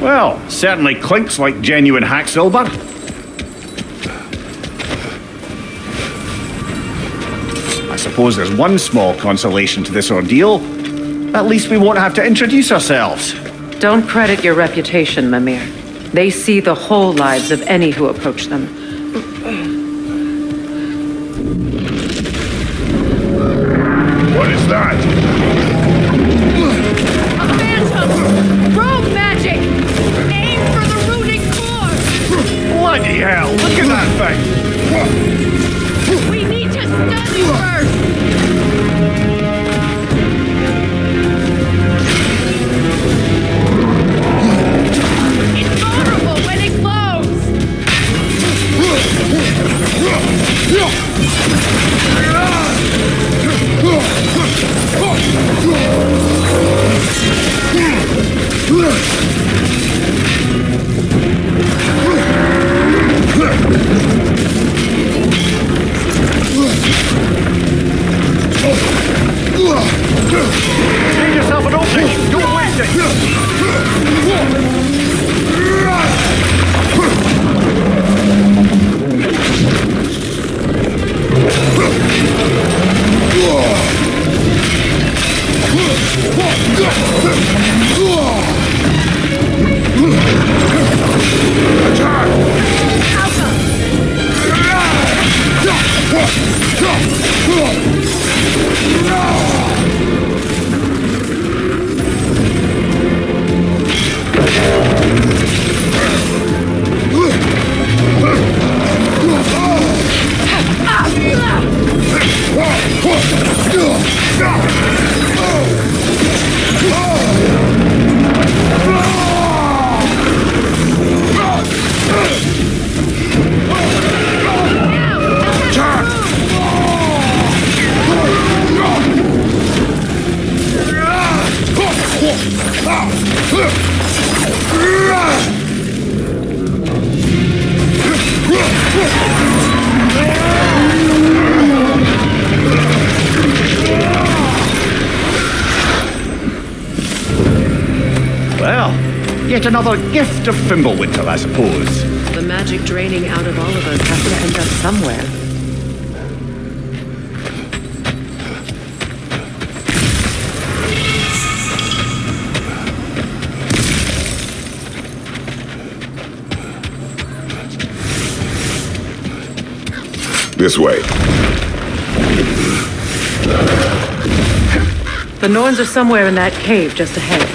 Well, certainly clinks like genuine hack silver. I suppose there's one small consolation to this ordeal. At least we won't have to introduce ourselves. Don't credit your reputation, Mimir. They see the whole lives of any who approach them. What is that? A phantom! Rogue magic! Aim for the rooting core! Bloody hell, look at that thing! We need to stun you first! It's vulnerable when it glows! Save yourself an opening! Don't waste it! Well, yet another gift of Fimbulwinter, I suppose. The magic draining out of all of us has to end up somewhere. This way. The Norns are somewhere in that cave just ahead.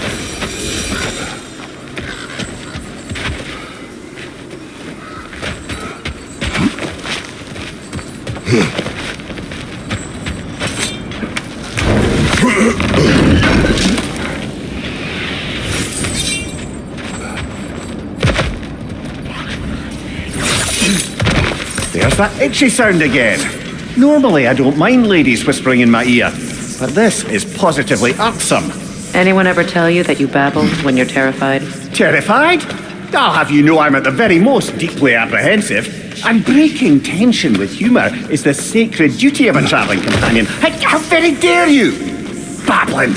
There's that itchy sound again. Normally I don't mind ladies whispering in my ear, but this is positively irksome. Anyone ever tell you that you babble when you're terrified? Terrified? I'll have you know I'm at the very most deeply apprehensive. And breaking tension with humour is the sacred duty of a travelling companion. How very dare you! Babbling!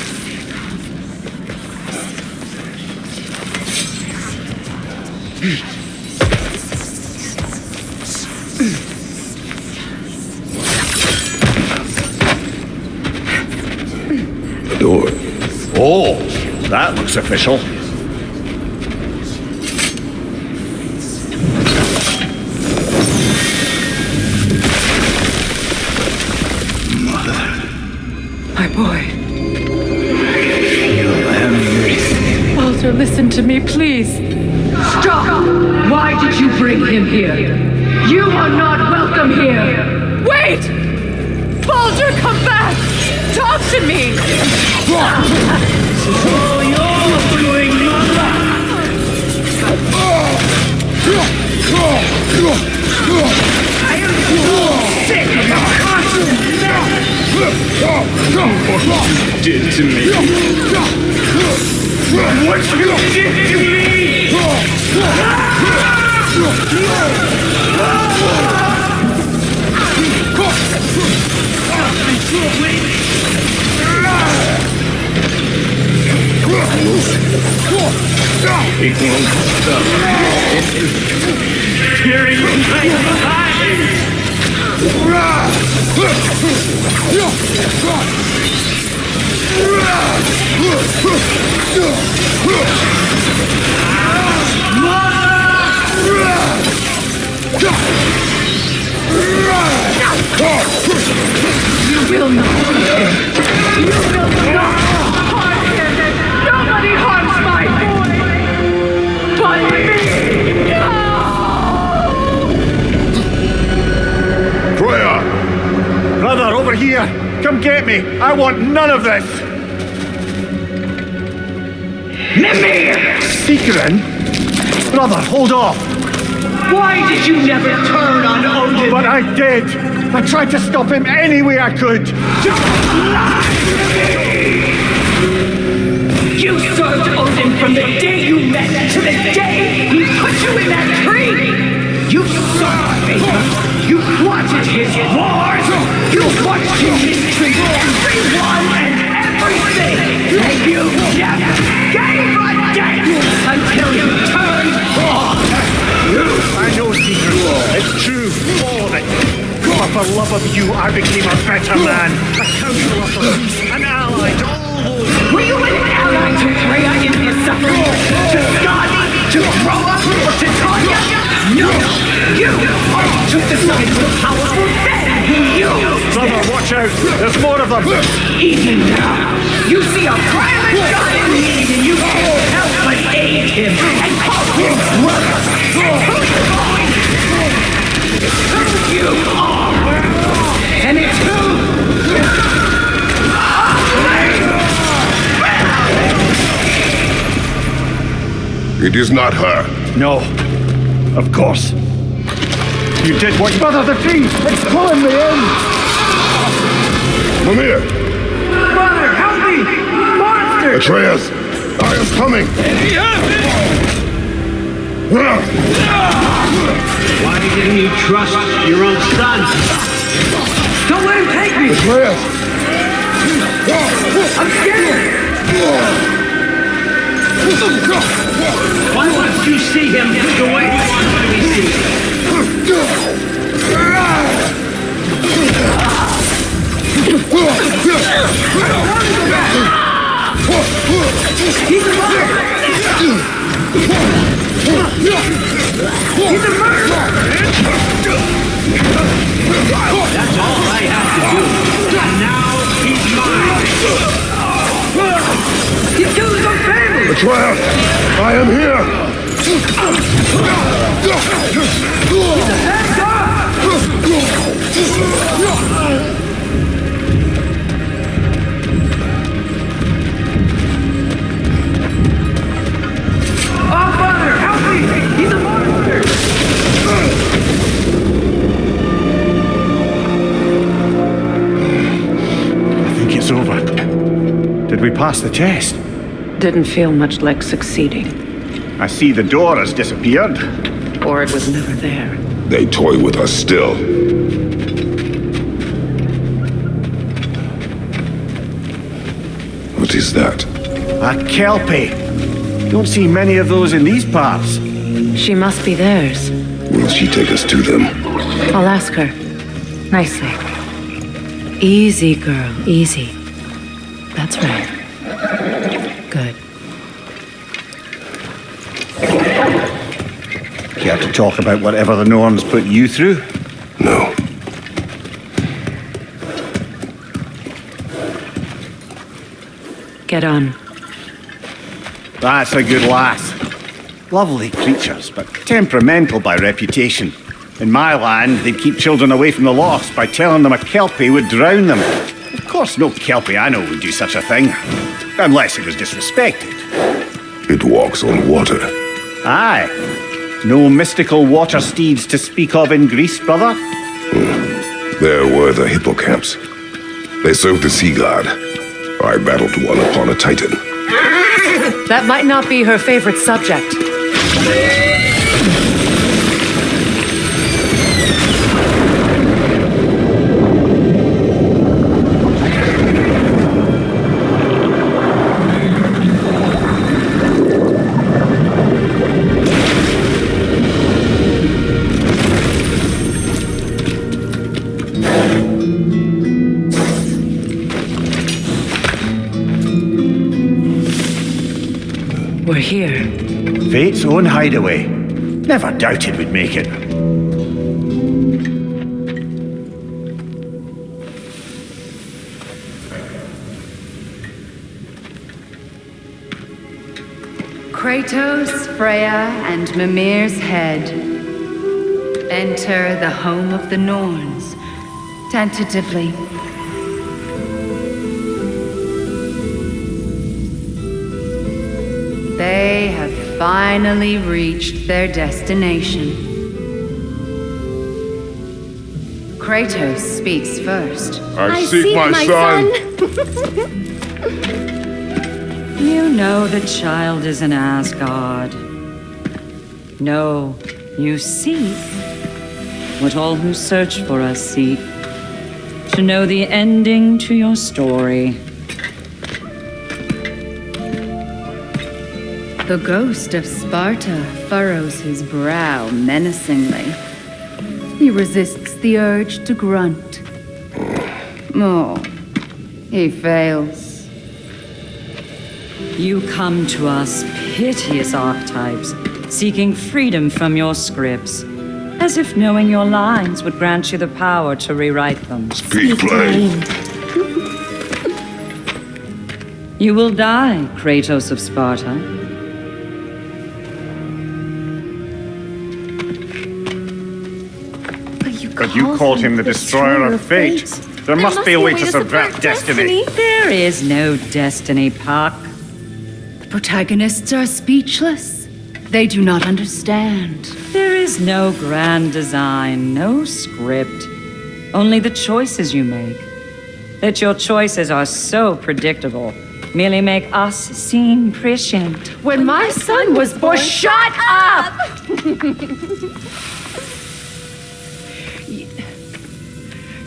Door. Oh, that looks official. My boy. I feel everything. Walter, listen to me, please. Stop! Why did you bring him here? You are not welcome here! Wait! Baldur, come back! Talk to me! This is all you're doing, mother! I am so sick of your constant mess! What you did to me. What you did to me! It won't stop. It is tearing my eyes! You will not harm him. You will not harm him. Nobody harms my boy. But me. No! Freya! Brother, over here! Come get me! I want none of this! Mimir! Seekerin? Brother, hold off! Why did you never turn on Odin? But I did! I tried to stop him any way I could! Don't lie to me! You served Odin from the day you met to the day he put you in that tree! You served me! You wanted his wars! You watched him mistreat everyone and everything! And you never gave a damn until you turned on! I know, Seeker. It's true, all of it. But for love of you, I became a better man. A counselor for peace, an ally to all those... Were you an ally to Freya in his suffering? To Skadi? To Groa? Or to Tanya? No! You all took the side of the powerful men who you... Brother, watch out! There's more of them! Even now, you see a private god in need and you can't help but aid him and call him brother! And who you are! And it's who? It is not her. No. Of course. You did what... Brother, the tree! It's pulling me in! Mimir! Brother, help me! Monster! Atreus! I am coming! Why didn't you trust your own son? Don't let him take me! Atreus! I'm scared! Why won't you see him the way he wants to be seen? He's a murderer! He's a murderer! That's all I have to do. And now he's mine. He killed his own family! Atreus! I am here! Oh, Father, help me! He's a monster! I think it's over. Did we pass the test? Didn't feel much like succeeding. I see the door has disappeared. Or it was never there. They toy with us still. What is that? A kelpie. Don't see many of those in these parts. She must be theirs. Will she take us to them? I'll ask her. Nicely. Easy, girl. Easy. That's right. Good. Care to talk about whatever the Norns put you through? No. Get on. That's a good lass. Lovely creatures, but temperamental by reputation. In my land, they'd keep children away from the lost by telling them a kelpie would drown them. Of course, no kelpie I know would do such a thing. Unless it was disrespected. It walks on water. Aye. No mystical water steeds to speak of in Greece, brother? There were the hippocamps. They served the sea god. I battled one upon a titan. That might not be her favorite subject. We're here. Fate's own hideaway. Never doubted we'd make it. Kratos, Freya, and Mimir's head. Enter the home of the Norns, tentatively. They have finally reached their destination. Kratos speaks first. I seek my son. You know the child is in Asgard. No, you seek what all who search for us seek. To know the ending to your story. The ghost of Sparta furrows his brow menacingly. He resists the urge to grunt. Oh, he fails. You come to us, piteous archetypes, seeking freedom from your scripts, as if knowing your lines would grant you the power to rewrite them. Speak plain. You will die, Kratos of Sparta. But you called him the destroyer of fate. There must be a way to subvert destiny. There is no destiny, Puck. The protagonists are speechless. They do not understand. There is no grand design, no script. Only the choices you make. That your choices are so predictable merely make us seem prescient. When my son was born, shut up!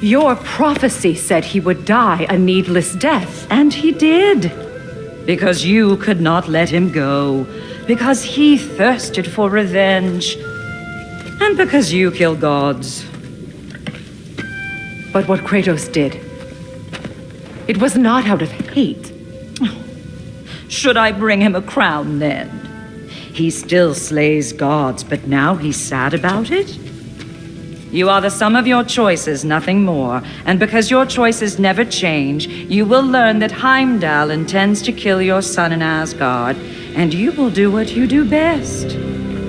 Your prophecy said he would die a needless death. And he did. Because you could not let him go. Because he thirsted for revenge. And because you kill gods. But what Kratos did, it was not out of hate. Should I bring him a crown then? He still slays gods, but now he's sad about it? You are the sum of your choices, nothing more. And because your choices never change, you will learn that Heimdall intends to kill your son in Asgard, and you will do what you do best.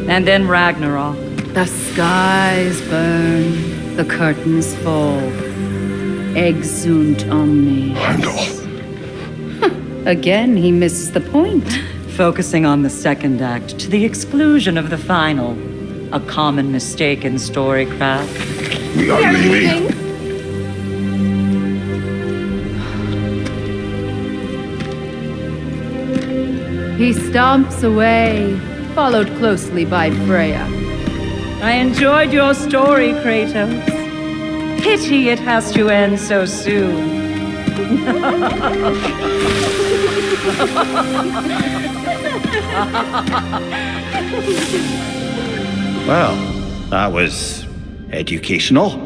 And then Ragnarok. The skies burn, the curtains fall. Exunt omnes. Heimdall. Again, he misses the point. Focusing on the second act to the exclusion of the final. A common mistake in storycraft. We are leaving. He stomps away, followed closely by Freya. I enjoyed your story, Kratos. Pity it has to end so soon. Well, that was educational.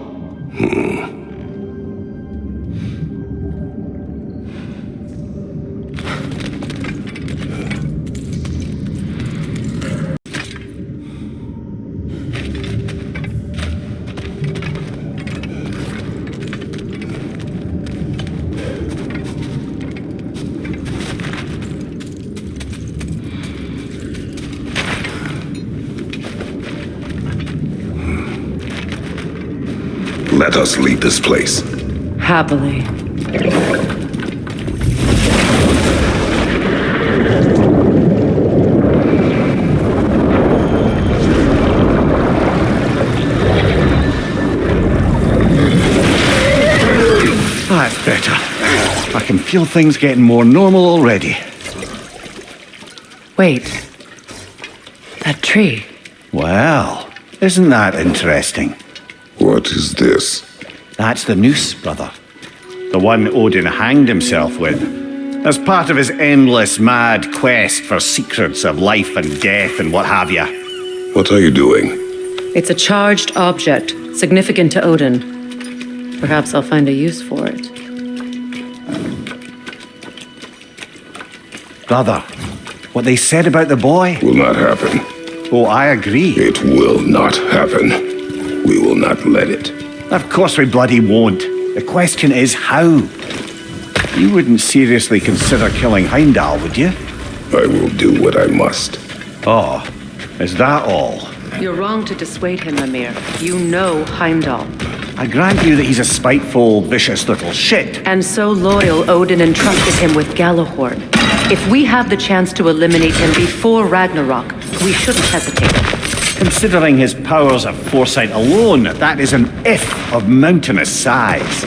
Let us leave this place. Happily. That's better. I can feel things getting more normal already. Wait. That tree. Well, isn't that interesting? What is this? That's the noose, brother. The one Odin hanged himself with, as part of his endless mad quest for secrets of life and death and what have you. What are you doing? It's a charged object, significant to Odin. Perhaps I'll find a use for it. Brother, what they said about the boy? Will not happen. Oh, I agree. It will not happen. We will not let it. Of course we bloody won't. The question is how. You wouldn't seriously consider killing Heimdall, would you? I will do what I must. Oh, is that all? You're wrong to dissuade him, Mimir. You know Heimdall. I grant you that he's a spiteful, vicious little shit. And so loyal, Odin entrusted him with Galahorn. If we have the chance to eliminate him before Ragnarok, we shouldn't hesitate. Considering his powers of foresight alone, that is an if of mountainous size.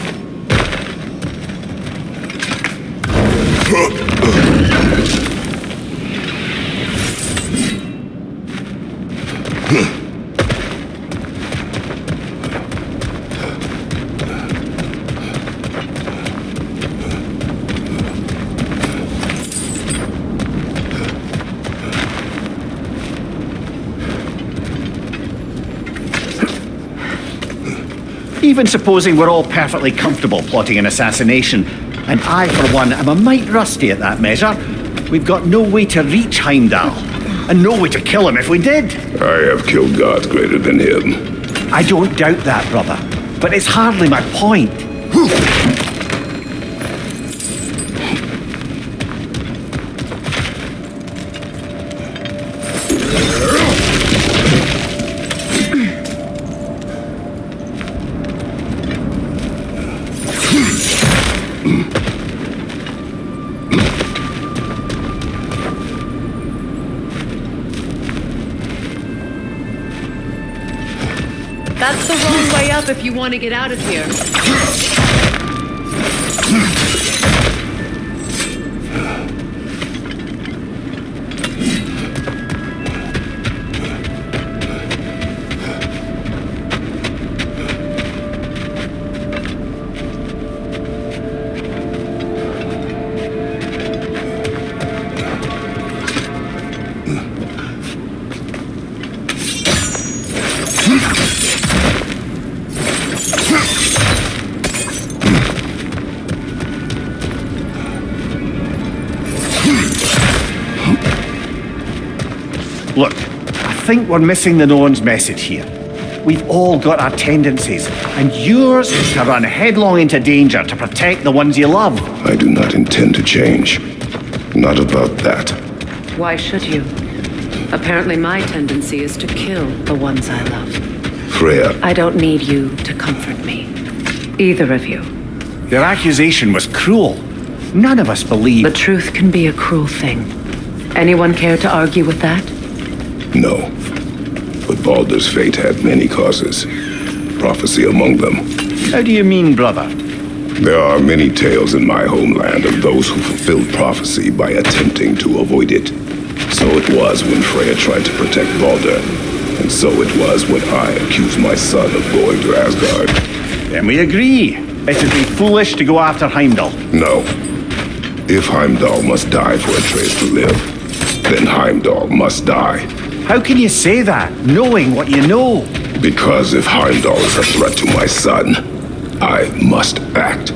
Even supposing we're all perfectly comfortable plotting an assassination, and I, for one, am a mite rusty at that measure, we've got no way to reach Heimdall, and no way to kill him if we did. I have killed gods greater than him. I don't doubt that, brother, but it's hardly my point. That's the wrong way up if you want to get out of here. Look, I think we're missing the Norn's message here. We've all got our tendencies, and yours is to run headlong into danger to protect the ones you love. I do not intend to change. Not about that. Why should you? Apparently my tendency is to kill the ones I love. Freya, I don't need you to comfort me. Either of you. Their accusation was cruel. None of us believe. The truth can be a cruel thing. Anyone care to argue with that? no. But Baldur's fate had many causes. Prophecy among them. How do you mean, brother? There are many tales in my homeland of those who fulfilled prophecy by attempting to avoid it. So it was when Freya tried to protect Baldur. And so it was when I accused my son of going to Asgard. Then we agree. It would be foolish to go after Heimdall. No. If Heimdall must die for Atreus to live, then Heimdall must die. How can you say that, knowing what you know? Because if Heimdall is a threat to my son, I must act.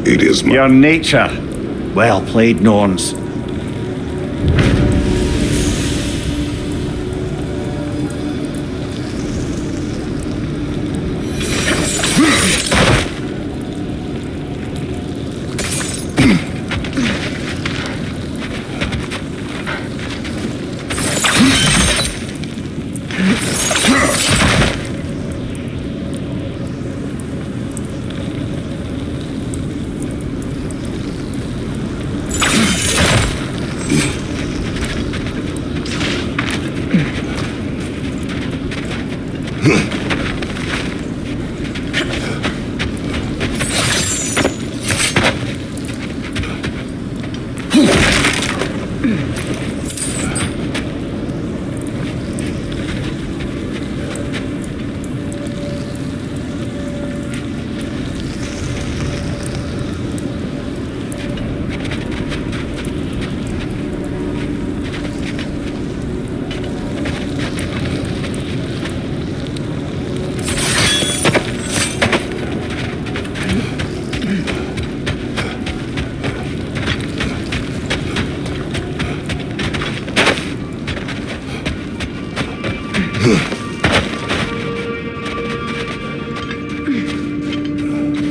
It is my... Your nature. Well played, Norns.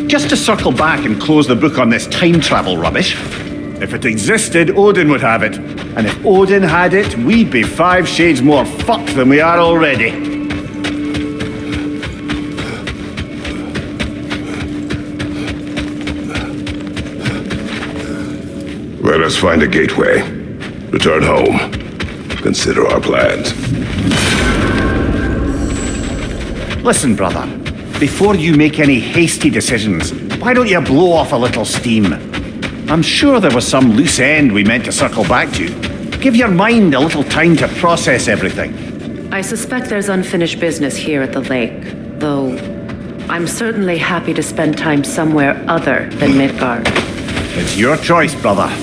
Just to circle back and close the book on this time travel rubbish. If it existed, Odin would have it. And if Odin had it, we'd be 5 shades more fucked than we are already. Let us find a gateway. Return home. Consider our plans. Listen, brother. Before you make any hasty decisions, why don't you blow off a little steam? I'm sure there was some loose end we meant to circle back to. Give your mind a little time to process everything. I suspect there's unfinished business here at the lake, though I'm certainly happy to spend time somewhere other than Midgard. It's your choice, brother.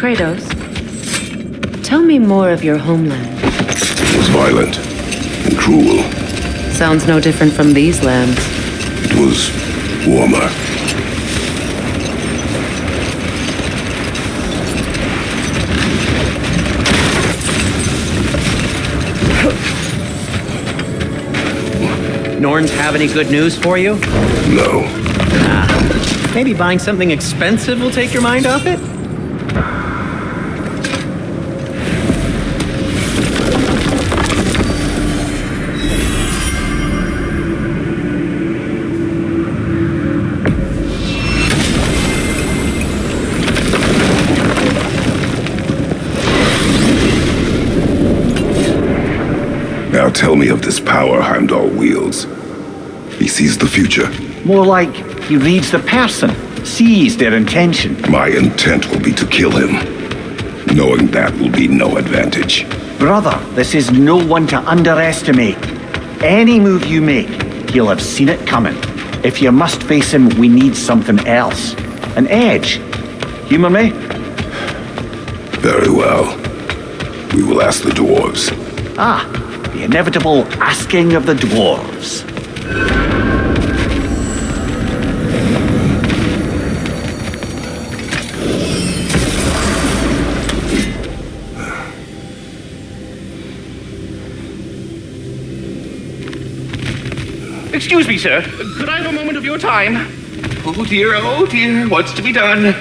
Kratos, tell me more of your homeland. It was violent and cruel. Sounds no different from these lands. It was warmer. Norns have any good news for you? No. Maybe buying something expensive will take your mind off it? Now tell me of this power Heimdall wields. He sees the future. More like he reads the person, sees their intention. My intent will be to kill him. Knowing that will be no advantage. Brother, this is no one to underestimate. Any move you make, he'll have seen it coming. If you must face him, we need something else. An edge. Humor me? Very well. We will ask the dwarves. Ah, the inevitable asking of the dwarves. Excuse me, sir. Could I have a moment of your time? Oh dear, what's to be done?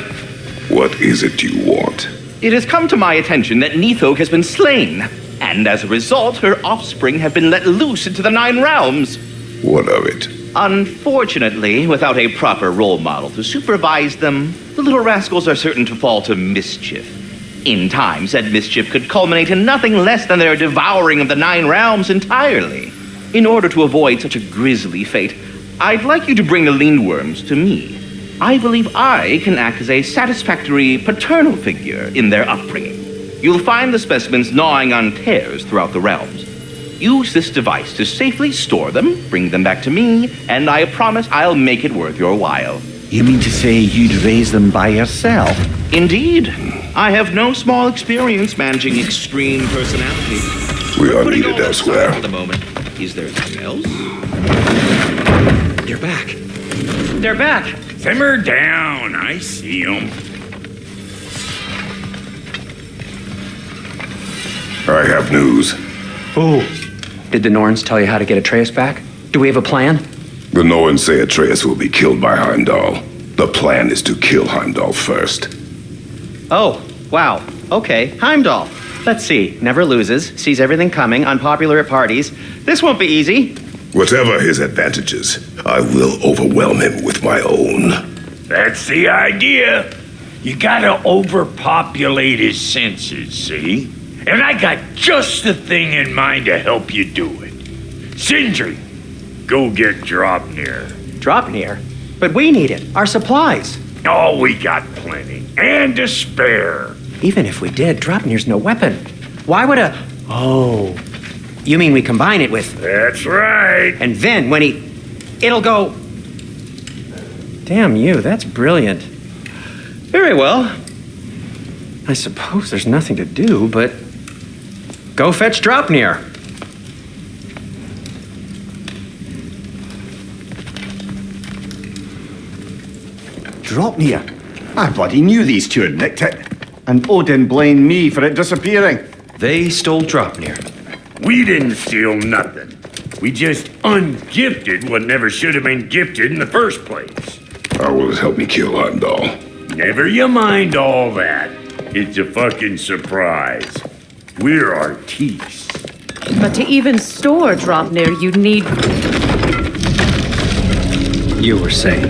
What is it you want? It has come to my attention that Nithog has been slain, and as a result, her offspring have been let loose into the 9 realms. What of it? Unfortunately, without a proper role model to supervise them, the little rascals are certain to fall to mischief. In time, said mischief could culminate in nothing less than their devouring of the 9 realms entirely. In order to avoid such a grisly fate, I'd like you to bring the Lindworms to me. I believe I can act as a satisfactory paternal figure in their upbringing. You'll find the specimens gnawing on tears throughout the realms. Use this device to safely store them, bring them back to me, and I promise I'll make it worth your while. You mean to say you'd raise them by yourself? Indeed. I have no small experience managing extreme personality. We are needed elsewhere. For the moment. Is there anything else? You're back. They're back. Simmer down. I see 'em. I have news. Ooh. Did the Norns tell you how to get Atreus back? Do we have a plan? The Norns say Atreus will be killed by Heimdall. The plan is to kill Heimdall first. Oh, wow. Okay, Heimdall. Let's see. Never loses, sees everything coming, unpopular at parties. This won't be easy. Whatever his advantages, I will overwhelm him with my own. That's the idea. You gotta overpopulate his senses, see? And I got just the thing in mind to help you do it. Sindri, go get Draupnir. Draupnir? But we need it. Our supplies. Oh, we got plenty. And to spare. Even if we did, Draupnir's no weapon. Why would a... Oh. You mean we combine it with... That's right. And then when he... It'll go... Damn you, that's brilliant. Very well. I suppose there's nothing to do, but... Go fetch Draupnir. Draupnir? I bloody knew these two had nicked it. And Odin blamed me for it disappearing. They stole Draupnir. We didn't steal nothing. We just ungifted what never should have been gifted in the first place. How will it help me kill Heimdall? Never you mind all that. It's a fucking surprise. We're artistes. But to even store Draupnir, you'd need... You were saying...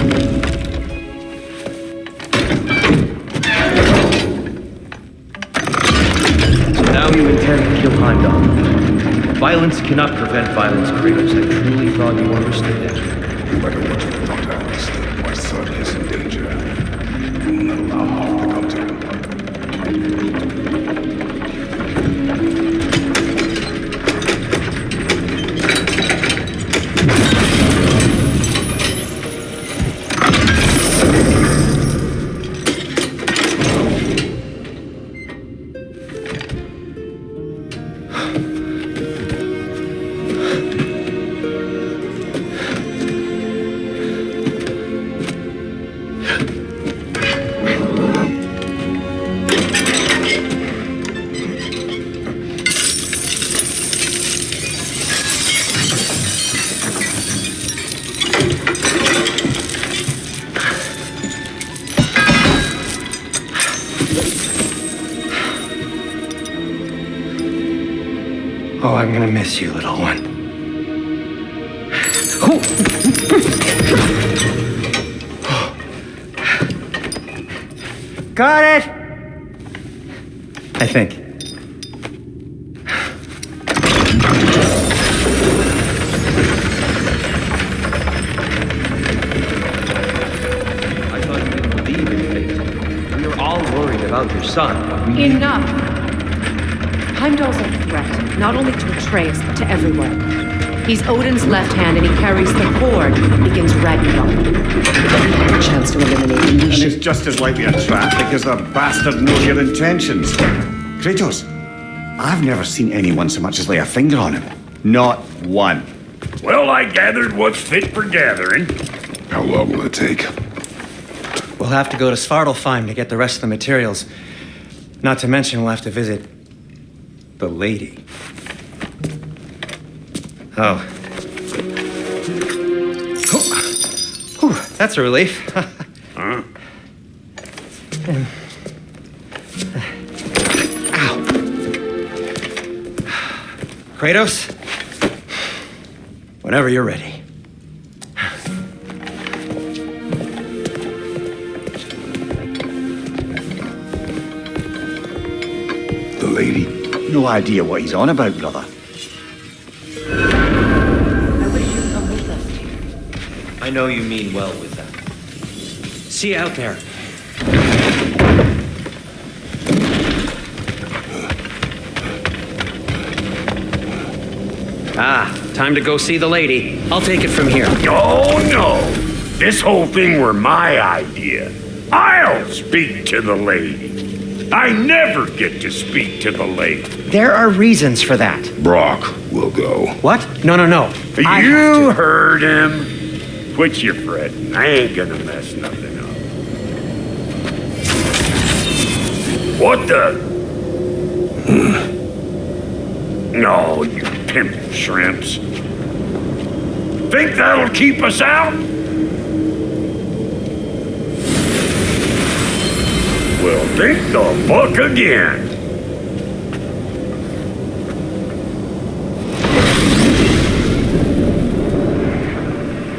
Now you intend to kill Heimdall. Violence cannot prevent violence, Kratos. I truly thought you understood that. No matter what you thought I understood, my son is in danger. I will not allow harm to come to him. Oh, I'm gonna miss you, little one. Got it! I think. I thought you didn't believe in fate. We were all worried about your son. Enough! Heimdall's a threat, not only to Atreus, but to everyone. He's Odin's left hand, and he carries the Horde that begins Ragnarök. If we have a chance to eliminate him, we And should... it's just as likely a trap because the bastard knows your intentions. Kratos, I've never seen anyone so much as lay a finger on him. Not one. Well, I gathered what's fit for gathering. How long will it take? We'll have to go to Svartalfheim to get the rest of the materials. Not to mention we'll have to visit... the lady. Oh. Whew, that's a relief. Huh? Ow. Kratos? Whenever you're ready. The lady? No idea what he's on about, brother. I know you mean well with that. See you out there. Ah, time to go see the lady. I'll take it from here. Oh, no. This whole thing were my idea. I'll speak to the lady. I never get to speak to the lady. There are reasons for that. Brock will go. What? No. You heard him. Quit your fretting. I ain't gonna mess nothing up. What the? No, you pimp shrimps. Think that'll keep us out? Well, think the fuck again.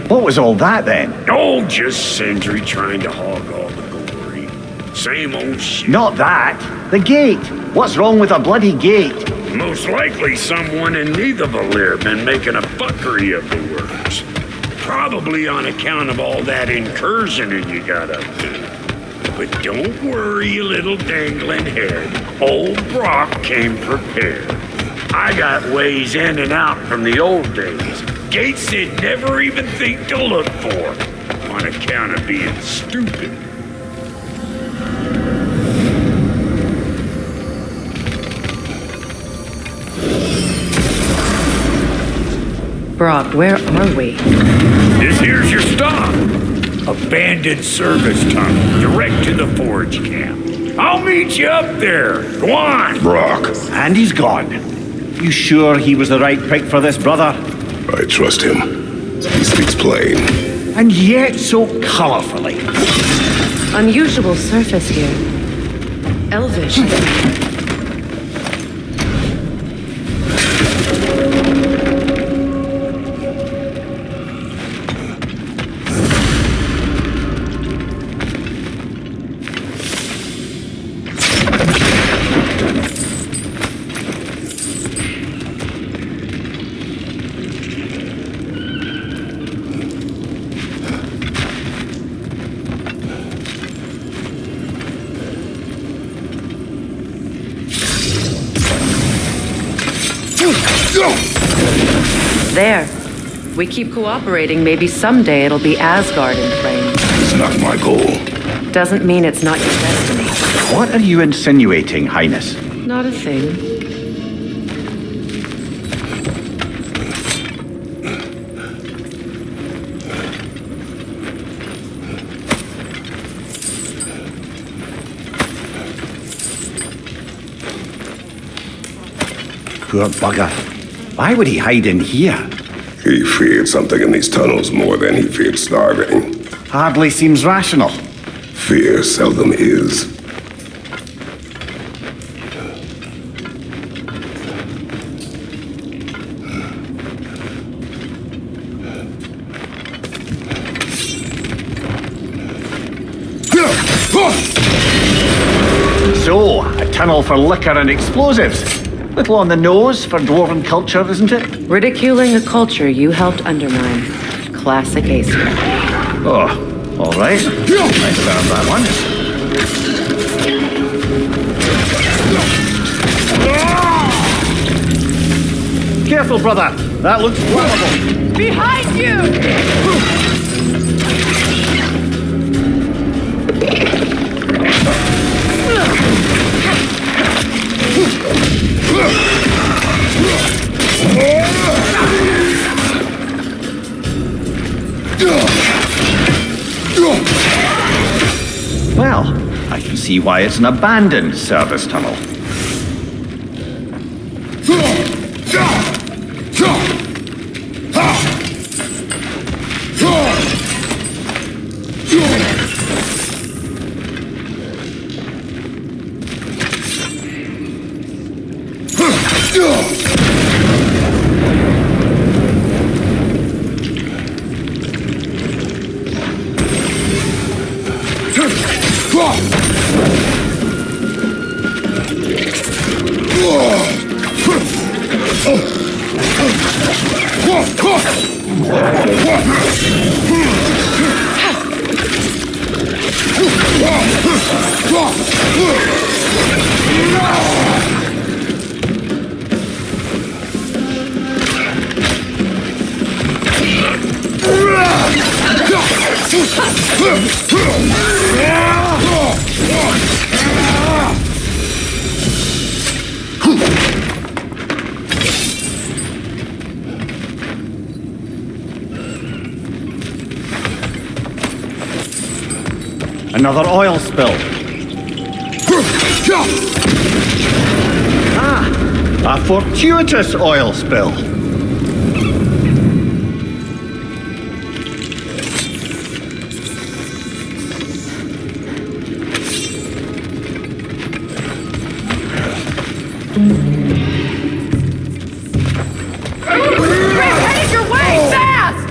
What was all that then? Oh, just Sindri trying to hog all the glory. Same old shit. Not that. The gate. What's wrong with a bloody gate? Most likely someone in Nidavellir been making a fuckery of the works. Probably on account of all that incursioning you got up to. But don't worry, you little dangling head. Old Brock came prepared. I got ways in and out from the old days. Gates they'd never even think to look for, on account of being stupid. Brock, where are we? This here's your stop. Abandoned service tunnel, direct to the forge camp. I'll meet you up there. Go on. Brock, And he's gone. You sure he was the right pick for this, brother? I trust him. He speaks plain. And yet so colorfully. Unusual surface here. Elvish. There. We keep cooperating, maybe someday it'll be Asgard in flames. It's not my goal. Doesn't mean it's not your destiny. What are you insinuating, Highness? Not a thing. Poor bugger. Why would he hide in here? He feared something in these tunnels more than he feared starving. Hardly seems rational. Fear seldom is. So, a tunnel for liquor and explosives. Little on the nose for dwarven culture, isn't it? Ridiculing a culture you helped undermine. Classic Acer. Oh, all right. I found that one. Careful, brother. That looks flammable. Behind you! Well, I can see why it's an abandoned service tunnel. Another oil spill. Ah, A fortuitous oil spill. Headed your way, fast!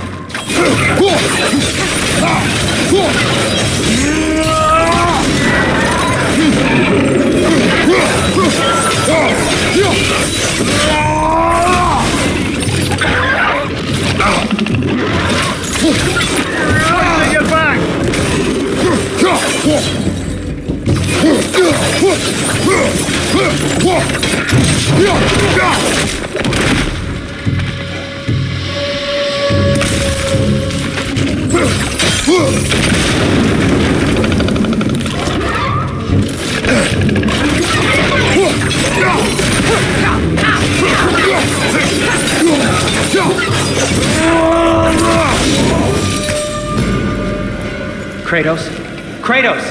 Get back! Kratos? Kratos!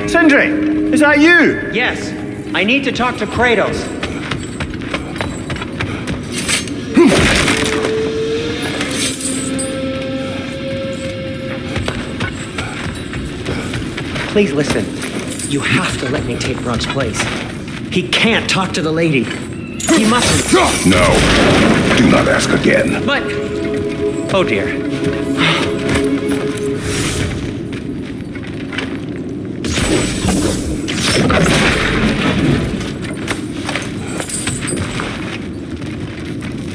Sindri, is that you? Yes, I need to talk to Kratos. Please listen. You have to let me take Brunt's place. He can't talk to the lady. He mustn't. No. Do not ask again. But... Oh dear.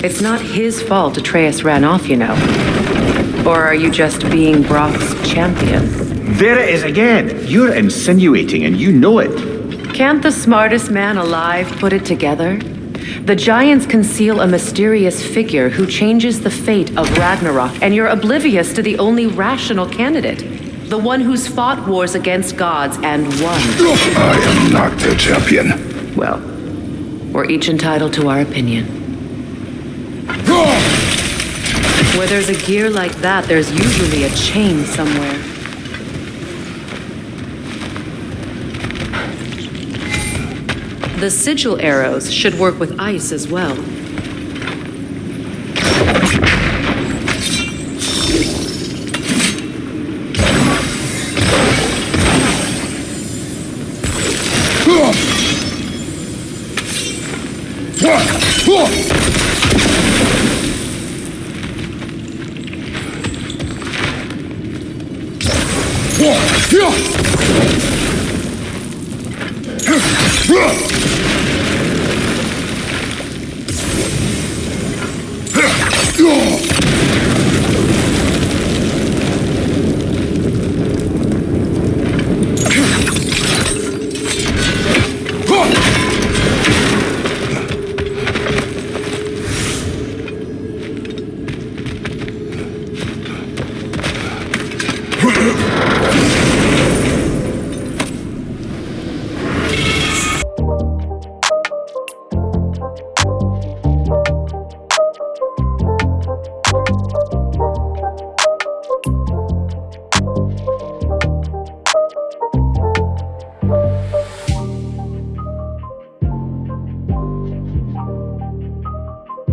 It's not his fault Atreus ran off, you know. Or are you just being Brock's champion? There it is again. You're insinuating and you know it. Can't the smartest man alive put it together? The giants conceal a mysterious figure who changes the fate of Ragnarok, and you're oblivious to the only rational candidate. The one who's fought wars against gods and won. I am not their champion. Well, we're each entitled to our opinion. Where there's a gear like that, there's usually a chain somewhere. The sigil arrows should work with ice as well.